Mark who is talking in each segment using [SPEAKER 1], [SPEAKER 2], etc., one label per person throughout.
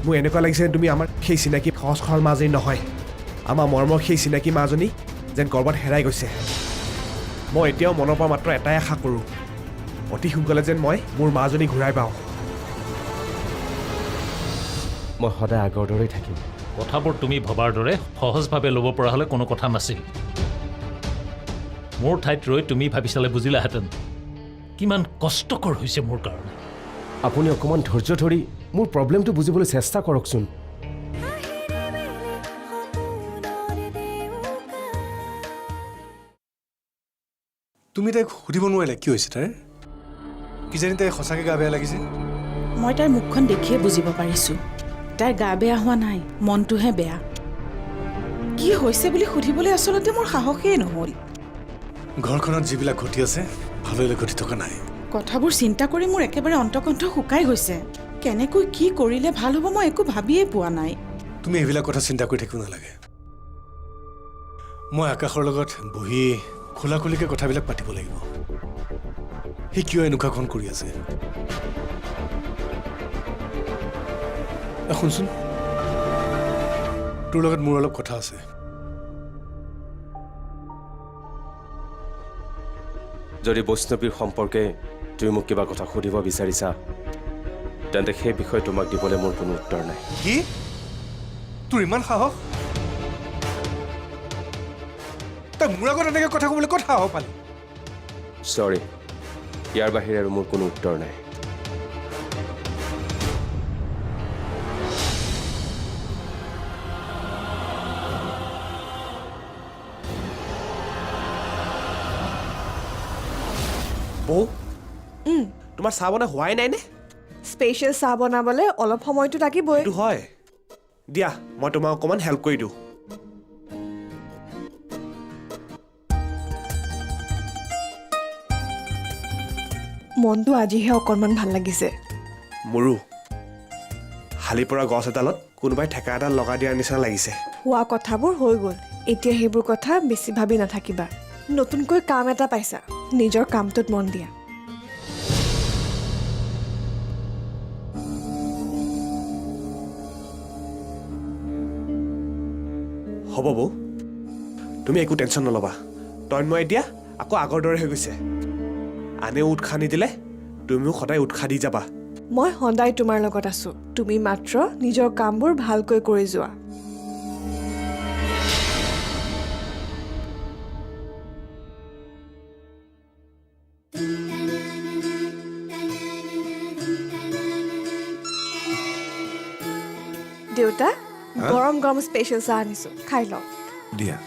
[SPEAKER 1] মোৰ এনেকুৱা লাগিছে তুমি আমাৰ সেই চিনাকি সহজ সৰল মাজনী নহয় আমাৰ মৰমৰ সেই চিনাকি মাজনী যেন ক'ৰবাত হেৰাই গৈছে মই এতিয়াও মনৰ পৰা মাত্ৰ এটাই আশা কৰোঁ অতি সোনকালে যেন মই মোৰ মাজনী ঘূৰাই পাওঁ
[SPEAKER 2] মই সদায় আগৰ দৰেই থাকিম
[SPEAKER 3] কথাবোৰ তুমি ভবাৰ দৰে সহজভাৱে ল'ব পৰা হ'লে কোনো কথা নাছিল মোৰ ঠাইত ৰৈ তুমি ভাবি চালে বুজিলাহেঁতেন কিমান কষ্টকৰ হৈছে মোৰ কাৰণে
[SPEAKER 2] আপুনি অকণমান ধৈৰ্য ধৰি মোৰ প্ৰব্লেমটো বুজিবলৈ চেষ্টা কৰকচোন
[SPEAKER 4] তুমি তাইক সুধিব নোৱাৰিলে কি হৈছে তাইৰ কিজানি তাই সঁচাকৈ গা বেয়া লাগিছে
[SPEAKER 5] মই তাইৰ মুখখন দেখিয়ে বুজিব পাৰিছোঁ তাইৰ গা বেয়া হোৱা নাই মনটোহে বেয়া কি হৈছে বুলি সুধিবলৈ আচলতে মোৰ সাহসেই নহ'ল
[SPEAKER 4] ঘৰখনত যিবিলাক ঘটি আছে ভাললৈ ঘটি থকা নাই
[SPEAKER 5] কথাবোৰ চিন্তা কৰি মোৰ একেবাৰে অন্তকণ্ঠ শুকাই গৈছে কেনেকৈ কি কৰিলে ভাল হ'ব মই একো ভাবিয়েই পোৱা নাই
[SPEAKER 4] তুমি এইবিলাক কথা চিন্তা কৰি থাকিব নালাগে মই আকাশৰ লগত বহি খোলাখুলিকৈ কথাবিলাক পাতিব লাগিব সি কিয় এনেকুৱাখন কৰি আছে শুনচোন তোৰ লগত মোৰ অলপ কথা আছে
[SPEAKER 2] যদি বৈষ্ণৱীৰ সম্পৰ্কে তুমি মোক কিবা কথা সুধিব বিচাৰিছা তেন্তে সেই বিষয়ে তোমাক দিবলৈ মোৰ কোনো উত্তৰ নাই
[SPEAKER 4] কি তোৰ ইমান সাহস তই মোৰ আগত এনেকৈ কথা ক'বলৈ ক'ত সাহস পালি
[SPEAKER 2] চৰি ইয়াৰ বাহিৰে আৰু মোৰ কোনো উত্তৰ নাই
[SPEAKER 1] বৌ তোমাৰ চাহ বনাই হোৱাই নাই নে
[SPEAKER 6] স্পেচিয়েল চাহ বনাবলৈ অলপ সময়টো লাগিবই
[SPEAKER 1] এইটো হয় দিয়া মই তোমাক অকণমান হেল্প কৰি দিওঁ
[SPEAKER 6] মনটো আজিহে অকণমান ভাল লাগিছে
[SPEAKER 1] মোৰো হালি পৰা গছ এডালত কোনোবাই ঠেকা এডাল লগাই দিয়াৰ নিচিনা লাগিছে
[SPEAKER 6] হোৱা কথাবোৰ হৈ গ'ল এতিয়া সেইবোৰ কথা বেছি ভাবি নাথাকিবা নতুনকৈ কাম এটা পাইছা নিজৰ কামটোত মন দিয়া
[SPEAKER 1] হ'ব বৌ তুমি একো টেনশ্যন নল'বা তন্ময় এতিয়া আকৌ আগৰ দৰে হৈ গৈছে আনেও উৎসাহ নিদিলে তুমিও সদায় উৎসাহ দি যাবা
[SPEAKER 6] মই সদায় তোমাৰ লগত আছো তুমি মাত্ৰ নিজৰ কামবোৰ ভালকৈ কৰি যোৱা দেউতা গৰম গৰম স্পেচিয়েল চাহ আনিছো খাই লওক
[SPEAKER 4] দিয়া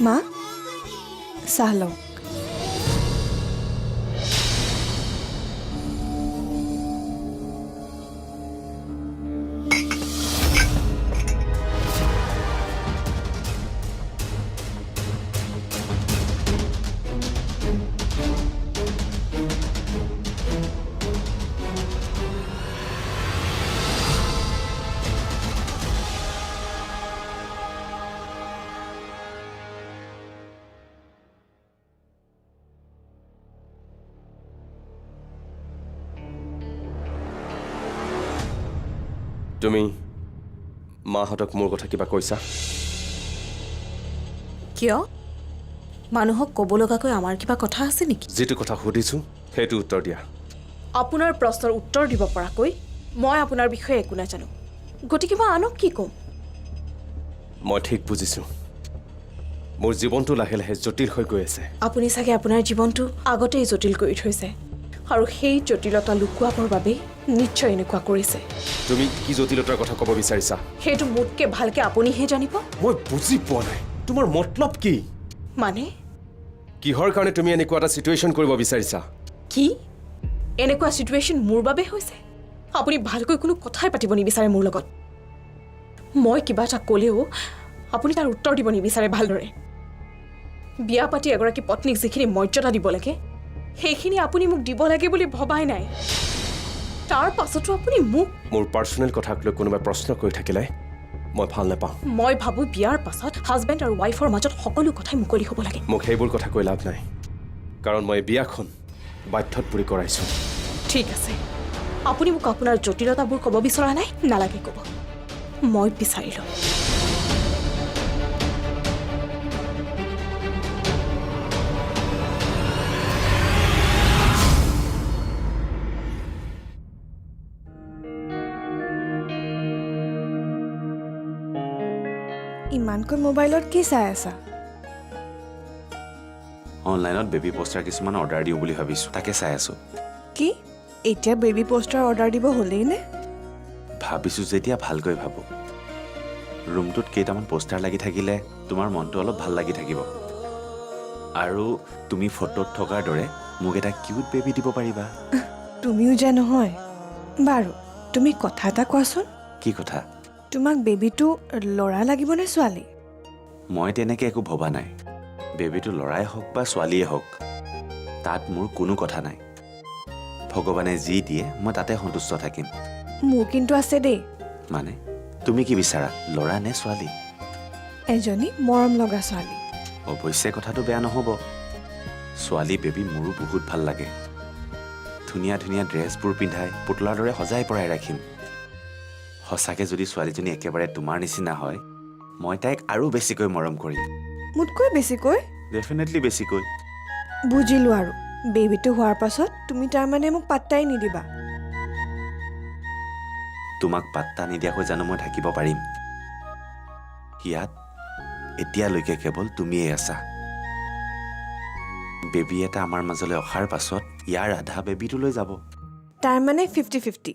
[SPEAKER 6] মা চাহ লওক
[SPEAKER 2] তুমি মাহঁতক মোৰ কথা কিবা কৈছা
[SPEAKER 7] কিয় মানুহক ক'ব লগাকৈ আমাৰ কিবা কথা আছে নেকি
[SPEAKER 2] যিটো কথা সুধিছোঁ সেইটো উত্তৰ দিয়া
[SPEAKER 7] আপোনাৰ প্ৰশ্নৰ উত্তৰ দিব পৰাকৈ মই আপোনাৰ বিষয়ে একো নাজানো গতিকে মই আনক কি ক'ম
[SPEAKER 2] মই ঠিক বুজিছোঁ মোৰ জীৱনটো লাহে লাহে জটিল হৈ গৈ আছে
[SPEAKER 7] আপুনি চাগে আপোনাৰ জীৱনটো আগতেই জটিল কৰি থৈছে আৰু সেই জটিলতা লুকুৱাবৰ বাবে নিশ্চয় এনেকুৱা কৰিছে
[SPEAKER 2] তুমি কি জটিলতাৰ কথা ক'ব বিচাৰিছা
[SPEAKER 7] সেইটো মোতকৈ ভালকৈ আপুনিহে জানিব
[SPEAKER 2] মই বুজি পোৱা নাই তোমাৰ মতলব কি
[SPEAKER 7] মানে
[SPEAKER 2] কিহৰ কাৰণে তুমি এনেকুৱা এটা চিটুৱেশ্যন কৰিব বিচাৰিছা
[SPEAKER 7] কি এনেকুৱা চিটুৱেশ্যন মোৰ বাবে হৈছে আপুনি ভালকৈ কোনো কথাই পাতিব নিবিচাৰে মোৰ লগত মই কিবা এটা ক'লেও আপুনি তাৰ উত্তৰ দিব নিবিচাৰে ভালদৰে বিয়া পাতি এগৰাকী পত্নীক যিখিনি মৰ্যাদা দিব লাগে সেইখিনি আপুনি মোক দিব লাগে বুলি ভবাই নাই তাৰ পাছতো আপুনি মোক
[SPEAKER 2] মোৰ পাৰ্চনেল কথাক লৈ কোনোবাই প্ৰশ্ন কৰি থাকিলে মই ভাল নাপাওঁ।
[SPEAKER 7] মই ভাবোঁ বিয়াৰ পাছত হাজবেণ্ড আৰু ৱাইফৰ মাজত সকলো কথাই মুকলি হ'ব লাগে।
[SPEAKER 2] মোক সেইবোৰ কথা কৈ লাভ নাই, কাৰণ মই বিয়াখন বাধ্যত পৰি কৰাইছোঁ।
[SPEAKER 7] ঠিক আছে, আপুনি মোক আপোনাৰ জটিলতাবোৰ ক'ব বিচৰা নাই, নালাগে ক'ব। মই বিচাৰিলোঁ।
[SPEAKER 6] ইমানকৈ মোবাইলত কি চাই আছা?
[SPEAKER 8] অনলাইনত বেবী পোষ্টাৰ কিছুমান অৰ্ডাৰ দিওঁ বুলি ভাবিছোঁ, তাকে চাই আছোঁ।
[SPEAKER 6] কি এতিয়া বেবী পোষ্টাৰ অৰ্ডাৰ দিব হ'লেই নে?
[SPEAKER 8] ভাবিছোঁ যেতিয়া ভালকৈ ভাবোঁ। ৰুমটোত কেইটামান পোষ্টাৰ লাগি থাকিলে তোমাৰ মনটো অলপ ভাল লাগি থাকিব, আৰু তুমি ফটোত থকাৰ দৰে মোক এটা কিউট বেবী দিব পাৰিবা।
[SPEAKER 6] তুমিও যে নহয়। বাৰু তুমি কথা এটা কোৱাচোন,
[SPEAKER 8] কি কথা?
[SPEAKER 6] তোমাক বেবীটো ল'ৰা লাগিব নে ছোৱালী?
[SPEAKER 8] মই তেনেকৈ একো ভবা নাই। বেবীটো ল'ৰাই হওক বা ছোৱালীয়ে হওক, তাত মোৰ কোনো কথা নাই। ভগৱানে যি দিয়ে মই তাতে সন্তুষ্ট থাকিম।
[SPEAKER 6] মোৰ কিন্তু আছে দেই।
[SPEAKER 8] মানে তুমি কি বিচাৰা, ল'ৰা নে ছোৱালী?
[SPEAKER 6] এজনী মৰম লগা ছোৱালী।
[SPEAKER 8] অৱশ্যে কথাটো বেয়া নহ'ব। ছোৱালী বেবী মোৰো বহুত ভাল লাগে। ধুনীয়া ধুনীয়া ড্ৰেছবোৰ পিন্ধাই পুতলাৰ দৰে সজাই পৰাই ৰাখিম। সঁচাকৈ যদি ছোৱালীজনী একেবাৰে তোমাৰ নিচিনা হয়, মই তাইক আৰু বেছিকৈ মৰম কৰিম।
[SPEAKER 6] মোতকৈ বেছিকৈ?
[SPEAKER 8] ডেফিনেটলি বেছিকৈ।
[SPEAKER 6] বুজিলোঁ। আৰু বেবীটো হোৱাৰ পাছত তুমি তাৰমানে মোক পাত্তাই নিদিবা?
[SPEAKER 8] তোমাক পাত্তা নিদিয়াকৈ জানো মই থাকিব পাৰিম? ইয়াত এতিয়ালৈকে কেৱল তুমিয়েই আছা। বেবী এটা আমাৰ মাজলৈ অহাৰ পাছত ইয়াৰ আধা বেবীটোলৈ যাব।
[SPEAKER 6] তাৰমানে 50-50?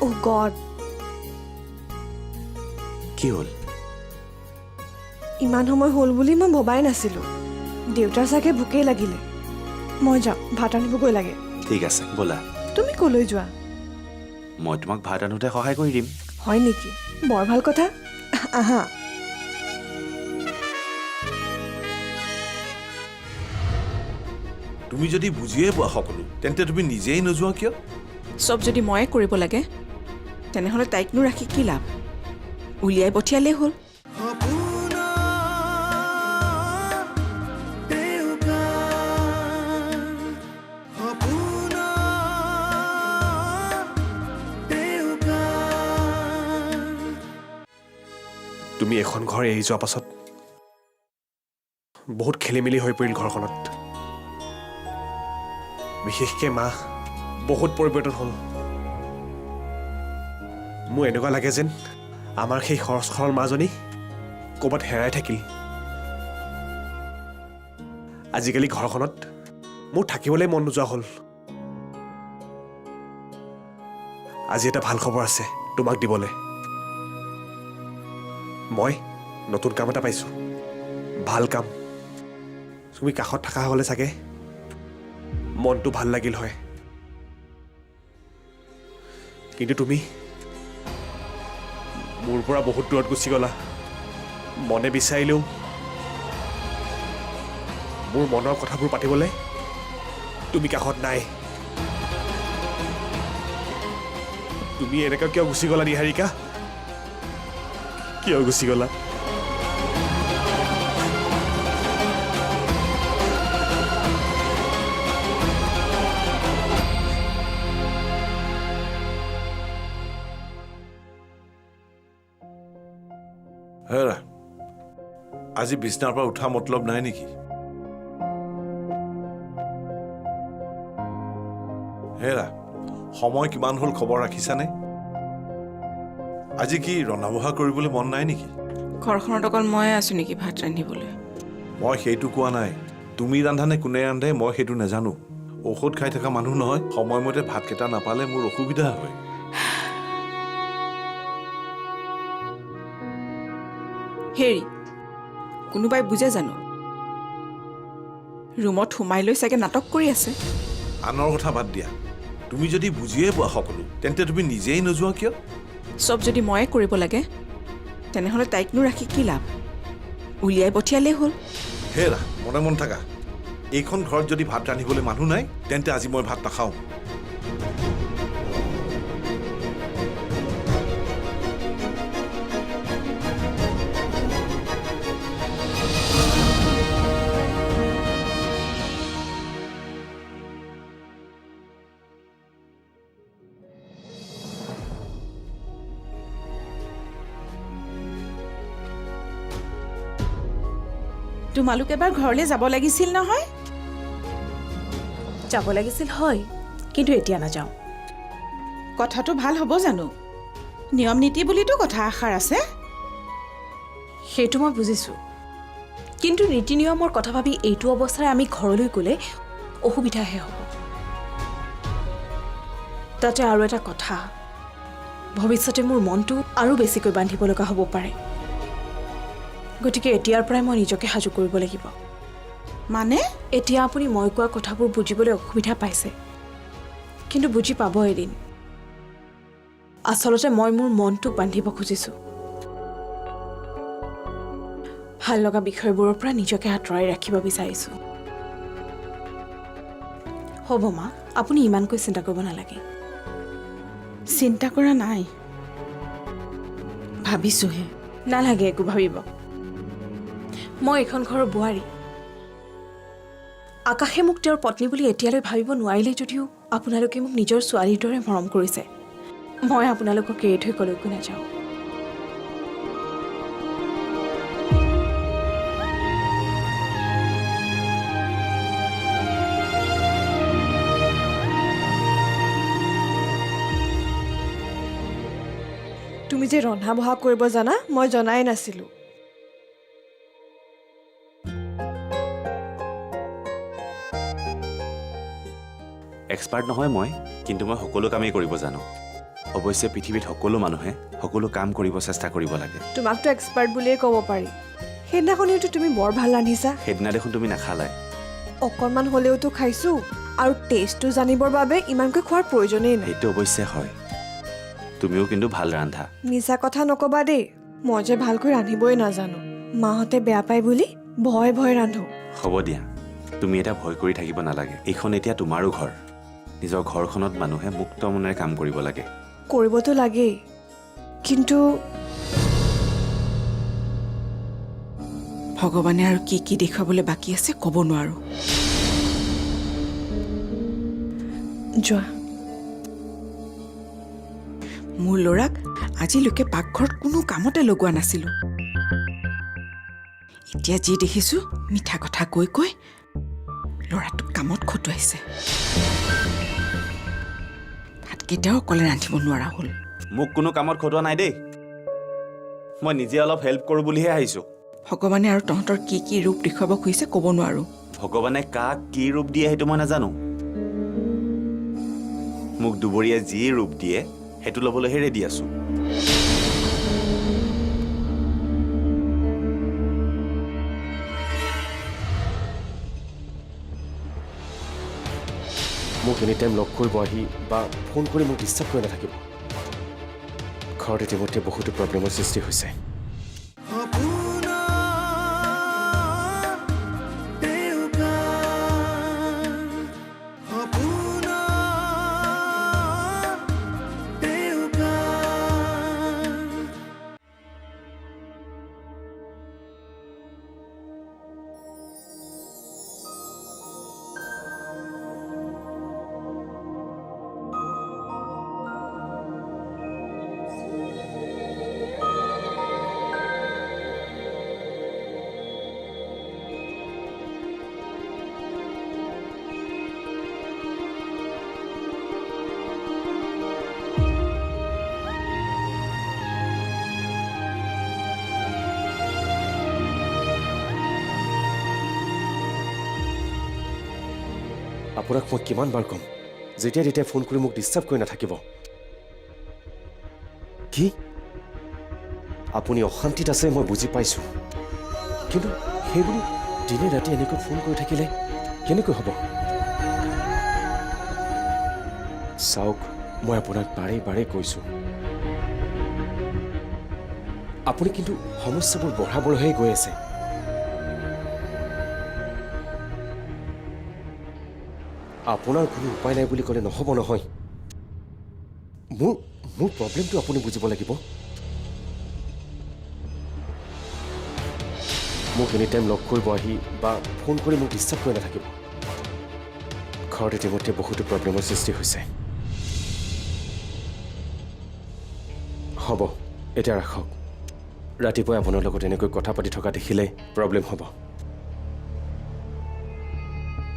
[SPEAKER 6] Oh God,
[SPEAKER 8] কি হ'ল?
[SPEAKER 6] ইমান সময় হ'ল বুলি মই ভবাই নাছিলোঁ। দেউতাৰ চাগে ভোকেই লাগিলে। মই যাওঁ, ভাত আনিবগৈ লাগে।
[SPEAKER 8] ঠিক আছে, ব'লা।
[SPEAKER 6] তুমি ক'লৈ যোৱা?
[SPEAKER 8] মই তোমাক ভাত আনোতে সহায় কৰি দিম।
[SPEAKER 6] হয় নেকি? বৰ ভাল কথা। আহা।
[SPEAKER 4] তুমি যদি বুজিয়ে পোৱা সকলো, তেন্তে তুমি নিজেই নোযোৱা কিয়?
[SPEAKER 5] চব যদি ময়ে কৰিব লাগে, তেনেহ'লে তাইকনো ৰাখি কি লাভ? উলিয়াই পঠিয়ালেই হ'ল।
[SPEAKER 1] তুমি এখন ঘৰ এৰি যোৱাৰ পাছত বহুত খেলি মেলি হৈ পৰিল ঘৰখনত। বিশেষকৈ মা বহুত পৰিৱৰ্তন হ'ল। মোৰ এনেকুৱা লাগে যেন আমাৰ সেই খৰচ খৰল মাজনী ক'ৰবাত হেৰাই থাকিল। আজিকালি ঘৰখনত মোৰ থাকিবলৈ মন নোযোৱা হ'ল। আজি এটা ভাল খবৰ আছে তোমাক দিবলৈ। মই নতুন কাম এটা পাইছোঁ, ভাল কাম। তুমি কাষত থকা হ'লে চাগে মনটো ভাল লাগিল হয়, কিন্তু তুমি মোৰ পৰা বহুত দূৰত গুচি গ'লা। মনে বিচাৰিলেও মোৰ মনৰ কথাবোৰ পাতিবলৈ তুমি কাষত নাই। তুমি এনেকৈ কিয় গুচি গ'লা নিহাৰিকা? কিয় গুচি গ'লা?
[SPEAKER 9] হেৰা, আজি বিছনাৰ পৰা উঠা মতলব নাই নেকি? হেৰা, সময় কিমান হ'ল খবৰ ৰাখিছানে? আজি কি ৰন্ধা বঢ়া কৰিবলৈ মন নাই নেকি?
[SPEAKER 5] ঘৰখনত অকল ময়ে আছোঁ নেকি ভাত ৰান্ধিবলৈ?
[SPEAKER 9] মই সেইটো কোৱা নাই। তুমি ৰান্ধা নে কোনে ৰান্ধে মই সেইটো নাজানো। ঔষধ খাই থকা মানুহ নহয়, সময়মতে ভাতকেইটা নাপালে মোৰ অসুবিধা হয়।
[SPEAKER 5] হেৰি, কোনোবাই বুজে জানো? ৰুমত সোমাই লৈ চাগে নাটক কৰি আছে।
[SPEAKER 9] আনৰ কথা বাদ দিয়া। তুমি যদি বুজিয়ে পোৱা সকলো, তেন্তে তুমি নিজেই নোযোৱা কিয়?
[SPEAKER 5] চব যদি ময়ে কৰিব লাগে, তেনেহ'লে তাইকনো ৰাখি কি লাভ? উলিয়াই পঠিয়ালেই হ'ল।
[SPEAKER 9] হেৰা, মনে মন থাকা। এইখন ঘৰত যদি ভাত ৰান্ধিবলৈ মানুহ নাই তেন্তে আজি মই ভাত নাখাওঁ।
[SPEAKER 5] তোমালোক এবাৰ ঘৰলৈ যাব লাগিছিল নহয়।
[SPEAKER 7] যাব লাগিছিল হয়, কিন্তু এতিয়া নাযাওঁ।
[SPEAKER 5] কথাটো ভাল হ'ব জানো? নিয়ম নীতি বুলিতো কথা এষাৰ আছে।
[SPEAKER 7] সেইটো মই বুজিছোঁ, কিন্তু নীতি নিয়মৰ কথা ভাবি এইটো অৱস্থাৰে আমি ঘৰলৈ গ'লে অসুবিধাহে হ'ব। তাতে আৰু এটা কথা, ভৱিষ্যতে মোৰ মনটো আৰু বেছিকৈ বান্ধিব লগা হ'ব পাৰে। গতিকে এতিয়াৰ পৰাই মই নিজকে সাজু কৰিব লাগিব।
[SPEAKER 5] মানে
[SPEAKER 7] এতিয়া আপুনি মই কোৱা কথাবোৰ বুজিবলৈ অসুবিধা পাইছে, কিন্তু বুজি পাব এদিন। আচলতে মই মোৰ মনটোক বান্ধিব খুজিছোঁ। ভাল লগা বিষয়বোৰৰ পৰা নিজকে আঁতৰাই ৰাখিব বিচাৰিছোঁ। হ'ব মা, আপুনি ইমানকৈ চিন্তা কৰিব নালাগে।
[SPEAKER 5] চিন্তা কৰা নাই, ভাবিছোহে।
[SPEAKER 7] নালাগে একো ভাবিব। মই এইখন ঘৰৰ বোৱাৰী। আকাশে মোক তেওঁৰ পত্নী বুলি এতিয়ালৈ ভাবিব নোৱাৰিলে যদিও আপোনালোকে মোক নিজৰ ছোৱালীৰ দৰে মৰম কৰিছে। মই আপোনালোকক এৰি থৈ কলৈকো নাযাওঁ।
[SPEAKER 6] তুমি যে ৰন্ধা বঢ়া কৰিব জানা মই জনাই নাছিলোঁ।
[SPEAKER 8] এক্সপাৰ্ট নহয় মই, কিন্তু মই সকলো কামেই কৰিব জানো। অৱশ্যে পৃথিৱীত সকলো মানুহে সকলো কাম কৰিব চেষ্টা কৰিব লাগে।
[SPEAKER 6] তোমাকতো এক্সপাৰ্ট বুলিয়ে ক'ব পাৰি। সেইদিনাখনিওতো তুমি বৰ ভাল ৰান্ধিছা।
[SPEAKER 8] সেইদিনা দেখোন তুমি নাখালাই।
[SPEAKER 6] অকণমান হ'লেওতো খাইছোঁ, আৰু টেষ্টটো জানিবৰ বাবে ইমানকৈ খোৱাৰ প্ৰয়োজনেই নাই।
[SPEAKER 8] সেইটো অৱশ্যে হয়, তুমিও কিন্তু ভাল ৰান্ধা।
[SPEAKER 6] মিছা কথা নকবা দেই, মই যে ভালকৈ ৰান্ধিবই নাজানো। মাহঁতে বেয়া পায় বুলি ভয় ভয় ৰান্ধো।
[SPEAKER 8] হ'ব দিয়া, তুমি এটা ভয় কৰি থাকিব নালাগে। এইখন এতিয়া তোমাৰো ঘৰ। নিজৰ ঘৰখনত মানুহে মুক্ত মনেৰে কাম কৰিব লাগে।
[SPEAKER 6] কৰিবতো লাগেই, কিন্তু
[SPEAKER 5] ভগৱানে আৰু কি কি দেখুৱাবলৈ বাকী আছে ক'ব নোৱাৰো। যোৱা। মোৰ ল'ৰাক আজিলৈকে পাকঘৰত কোনো কামতে লগোৱা নাছিলোঁ। এতিয়া যি দেখিছোঁ মিঠা কথা কৈ কৈ ল'ৰাটোক কামত খটুৱাইছে। ভাতকেইটাও অকলে ৰান্ধিব নোৱাৰা হ'ল।
[SPEAKER 8] মোক কোনো কামত খটোৱা নাই দেই, মই নিজে অলপ হেল্প কৰোঁ বুলিহে আহিছোঁ।
[SPEAKER 5] ভগৱানে আৰু তহঁতৰ কি কি ৰূপ দেখুৱাব খুজিছে ক'ব নোৱাৰো।
[SPEAKER 8] ভগৱানে কাক কি ৰূপ দিয়ে সেইটো মই নাজানো। মোক দুবৰীয়ে যি ৰূপ দিয়ে সেইটো ল'বলৈহে ৰেডি আছোঁ।
[SPEAKER 2] মোক এনি টাইম লগ কৰিব আহি বা ফোন কৰি মোক ডিষ্টাৰ্ব কৰি নাথাকিব। ঘৰত ইতিমধ্যে বহুতো প্ৰব্লেমৰ সৃষ্টি হৈছে। আপোনাক মই কিমান বাৰ ক'ম, যেতিয়া তেতিয়া ফোন কৰি মোক ডিষ্টাৰ্ব কৰি নাথাকিব। কি আপুনি অশান্তিত আছে মই বুজি পাইছোঁ, কিন্তু সেইবুলি দিনে ৰাতি এনেকৈ ফোন কৰি থাকিলে কেনেকৈ হ'ব? চাওক, মই আপোনাক বাৰে বাৰে কৈছোঁ, আপুনি কিন্তু সমস্যাবোৰ বঢ়াবলৈহে গৈ আছে। আপোনাৰ কোনো উপায় নাই বুলি ক'লে নহ'ব নহয়। মোৰ মোৰ প্ৰব্লেমটো আপুনি বুজিব লাগিব। মোক এনি টাইম লগ কৰিব আহি বা ফোন কৰি মোক ডিষ্টাৰ্ব কৰি নাথাকিব। ঘৰত ইতিমধ্যে বহুতো প্ৰব্লেমৰ সৃষ্টি হৈছে। হ'ব, এতিয়া ৰাখক। ৰাতিপুৱাই আপোনাৰ লগত এনেকৈ কথা পাতি থকা দেখিলে প্ৰব্লেম হ'ব।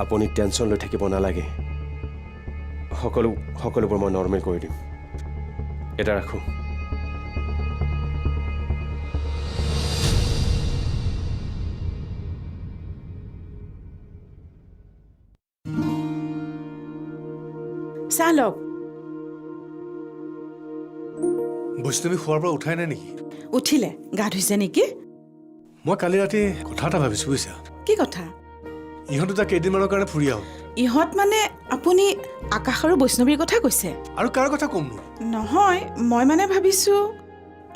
[SPEAKER 2] আপুনি টেনশ্যন লৈ থাকিব নালাগে। সকলোবোৰ মই নৰ্মেল কৰি দিম। এতিয়া ৰাখোঁ।
[SPEAKER 5] চাহ লওক।
[SPEAKER 4] বৈষ্ণৱী শোৱাৰ পৰা উঠাই নাই নেকি?
[SPEAKER 5] উঠিলে, গা ধুইছে নেকি?
[SPEAKER 4] মই কালি ৰাতি কথা এটা ভাবিছোঁ বুজিছা।
[SPEAKER 5] কি কথা?
[SPEAKER 4] ইহঁত দুটা কেইদিনমানৰ কাৰণে ফুৰি আহোঁ।
[SPEAKER 5] ইহঁত মানে আপুনি আকাশ আৰু বৈষ্ণৱীৰ কথা কৈছে?
[SPEAKER 4] আৰু কাৰ কথা ক'মনো?
[SPEAKER 5] নহয়, মই মানে ভাবিছোঁ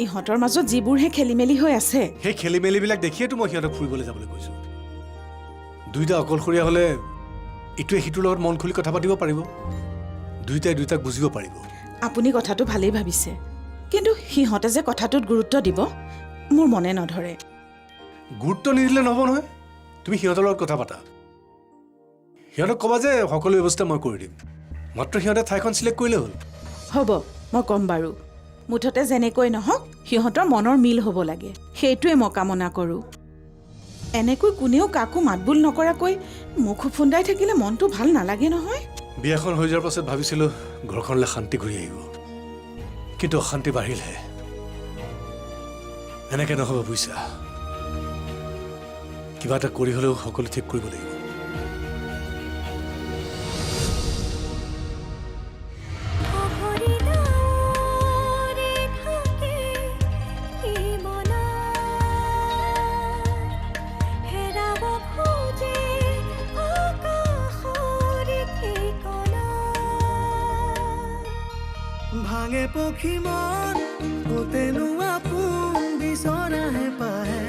[SPEAKER 5] ইহঁতৰ মাজত যিবোৰহে খেলি মেলি হৈ আছে।
[SPEAKER 4] সেই খেলি মেলিবিলাক দেখিয়েতো মই সিহঁতক ফুৰিবলৈ যাবলৈ কৈছোঁ। দুইটা অকলশৰীয়া হ'লে ইটোৱে সিটোৰ লগত মন খুলি কথা পাতিব পাৰিব, দুইটাই দুইটাক বুজিব পাৰিব।
[SPEAKER 5] আপুনি কথাটো ভালেই ভাবিছে, কিন্তু সিহঁতে যে কথাটোত গুৰুত্ব দিব মোৰ মনে নধৰে।
[SPEAKER 4] গুৰুত্ব নিদিলে নহ'ব নহয়। তুমি সিহঁতৰ লগত কথা পাতা, সিহঁতক ক'বা যে সকলো ব্যৱস্থা মই কৰি দিম, মাত্ৰ সিহঁতে ঠাইখন চিলেক্ট কৰিলে হ'ল।
[SPEAKER 5] হ'ব, মই ক'ম বাৰু। মুঠতে যেনেকৈ নহওক সিহঁতৰ মনৰ মিল হ'ব লাগে, সেইটোৱে মই কামনা কৰোঁ। এনেকৈ কোনেও কাকো মাতবোল নকৰাকৈ মুখ ফুন্দাই থাকিলে মনটো ভাল নালাগে নহয়।
[SPEAKER 4] বিয়াখন হৈ যোৱাৰ পাছত ভাবিছিলোঁ ঘৰখনলৈ শান্তি ঘূৰি আহিব, কিন্তু অশান্তি বাঢ়িলহে। এনেকৈ নহ'ব বুজিছা। কিবা এটা কৰি হ'লেও সকলো ঠিক কৰিব লাগিব।
[SPEAKER 10] ভাঙে পক্ষী মন গোটেনো আপোন বিচৰাহে পাহে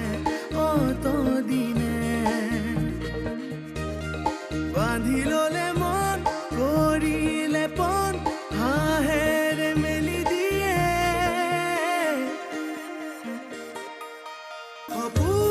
[SPEAKER 10] অত দিনে বান্ধি ল'লে মন কৰিলে পন হাঁহেৰে মেলি দিয়ে সপোন